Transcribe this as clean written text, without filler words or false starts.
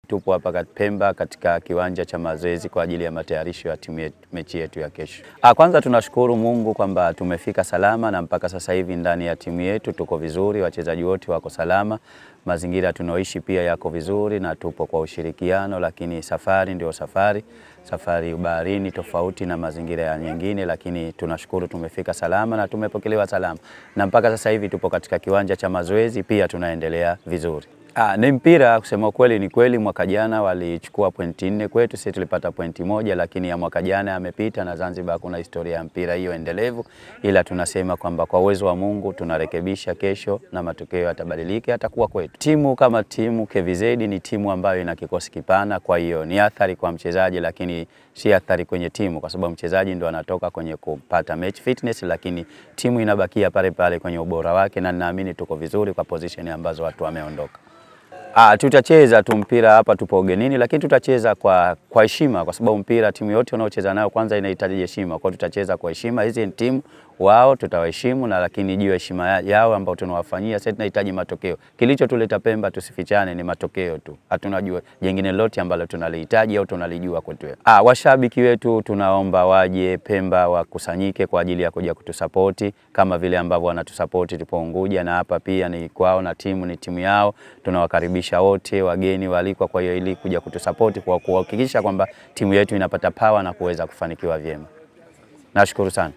tupo hapa Pemba katika kiwanja cha mazoezi kwa ajili ya matayarisho ya mechi yetu ya kesho. Kwanza tunashukuru Mungu kwamba tumefika salama na mpaka sasa hivi ndani ya timu yetu tuko vizuri, wachezaji wote wako salama, mazingira tunaoishi pia yako vizuri na tupo kwa ushirikiano, lakini safari ndio safari baharini tofauti na mazingira ya nyingine, lakini tunashukuru tumefika salama na tumepokelewa salama. Na mpaka sasa hivi tupo katika kiwanja cha mazoezi pia tunaendelea vizuri. Ni mpira kusema kweli, ni kweli mwaka jana walichukua pointi 4 kwetu, sisi tulipata pointi 1, lakini ya mwaka jana amepita na Zanzibar kuna historia ya mpira hiyo endelevu, ila tunasema kwamba kwa uwezo wa Mungu tunarekebisha kesho na matokeo yatabadilika, yatakuwa kwetu. Timu kama timu KVZ ni timu ambayo ina kikosi kipana, kwa hiyo ni athari kwa mchezaji lakini si athari kwenye timu, kwa sababu mchezaji ndo anatoka kwenye kupata match fitness, lakini timu inabakia pale pale kwenye ubora wake, na ninaamini tuko vizuri kwa position ambazo watu wameondoka. Tutacheza tu mpira hapa, tupo ugenini, lakini tutacheza kwa heshima, kwa sababu mpira timu yote unaocheza nayo kwanza inahitaji heshima. Kwa tutacheza kwa heshima, hizi ni timu wao tutawaheshimu, na lakini juu ya heshima yao ambao tunawafanyia sasa tunahitaji matokeo. Kilichotuleta Pemba tusifichane ni matokeo tu. Hatuna jua jingine lolote ambalo tunalihitaji au tunalijua kwetu. Washabiki wetu tunaomba waje Pemba wakusanyike kwa ajili ya kuja kutusapoti kama vile ambavyo wanatusapoti tupo Unguja, na hapa pia ni kwao na timu ni timu yao. Tunawakaribisha wote wageni walikwa, kwa hiyo ili kuja kutusapoti kwa kuhakikisha kwamba timu yetu inapata power na kuweza kufanikiwa vyema. Nashukuru sana.